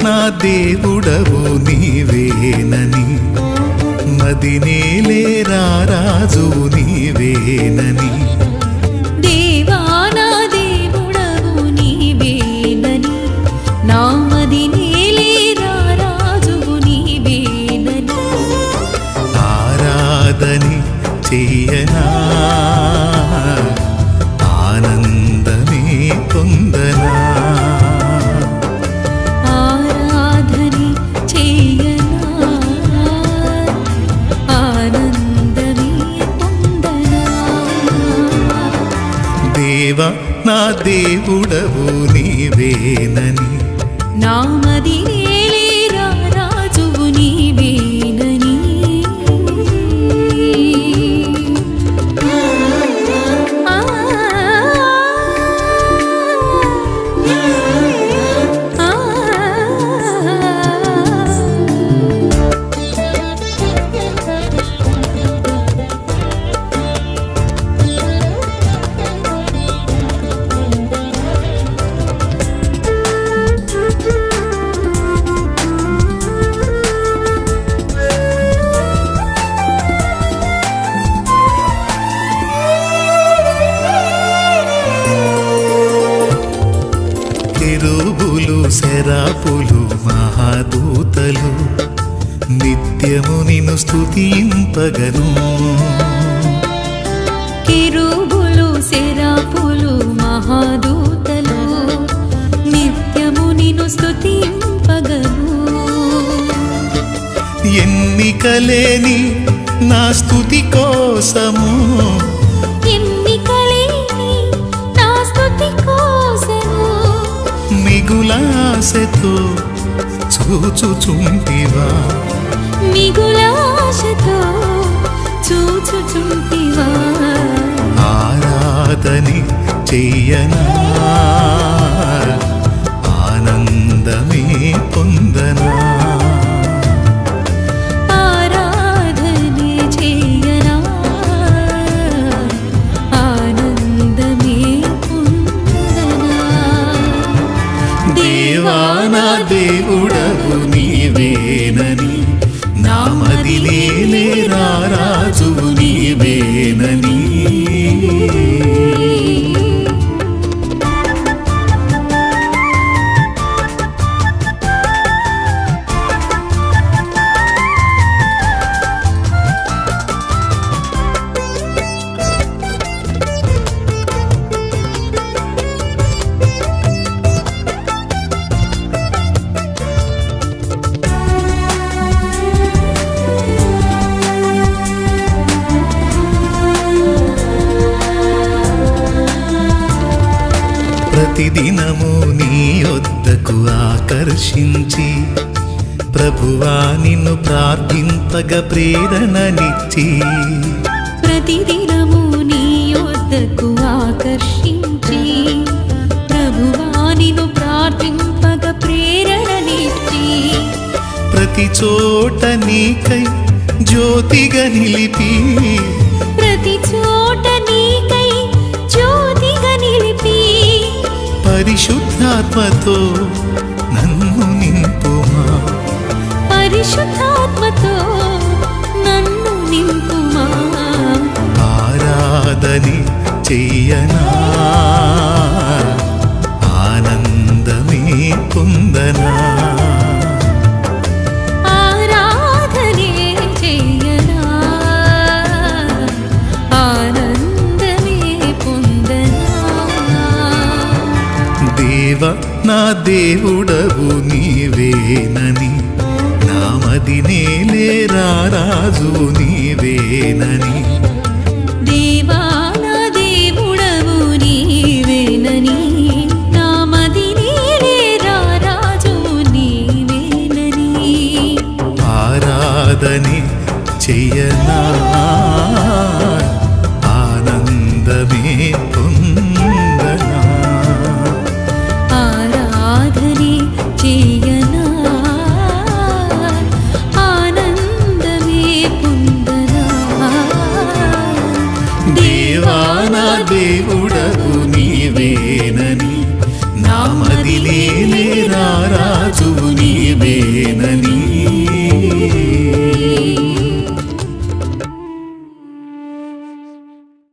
నా దేవుడవు నీవేనని మదినేలే రారాజు నీవేనని దేవా నా దేవుడవు నీవేనని నా మదినేలే రారాజు నీవేనని ఆరాధని చెయ్యనా ఆనందమే పొందనా నా దేవుడవు నీవేనని నా మదినేలే రారాజువు నీవేనని కెరూబులు శరాపులు మహాదూతలు నిత్యము నిన్ను స్తుతింపగను కెరూబులు శరాపులు మహాదూతలు నిత్యము నిన్ను స్తుతింపగను ఎన్నికలేని నా స్తుతి కోసము మిగులాశతో చూచుచుంటివా మిగులాశతో చూచుచుంటివా ఆరాధని చెయ్యనా ఆనందమే పొందనా ఆరాధనే చెయ్యనా ఆనందమే పొందనా దేవా నా దేవుడవు నీవేనని నా మదినేలే రారాజువు నీవేనని ప్రతిదినము నీ యొద్దకు ఆకర్షించి ప్రభువా నిన్ను ప్రార్థింపగ ప్రేరణనిచ్చి ప్రతిదినము నీ యొద్దకు ఆకర్షించి ప్రభువా నిన్ను ప్రార్థింపగ ప్రేరణనిచ్చి ప్రతి చోట నీకై జ్యోతిగా నిలిపి ప్రతి చోట నీకై జ్యోతిగా నిలిపి పరిశుద్ధాత్మతో నన్ను నింపుమా పరిశుద్ధాత్మతో నన్ను నింపుమా ఆరాధని చెయ్యనా ఆనందమే పొందనా ఆరాధనే చెయ్యనా ఆనందమే పొందనా దేవా నా దేవుడవు నీవేనని నా మదినేలే రారాజు నీవేనని దేవా నా దేవుడవు నీవేనని నా మదినేలే రారాజు నీవేనని ఆరాధనే చెయ్యనా ఆనందమే పొందనా ఆరాధనే చేయనా ఆనందమే పొందనా దేవా నా దేవుడవు నీవేనని నా మదిలేలే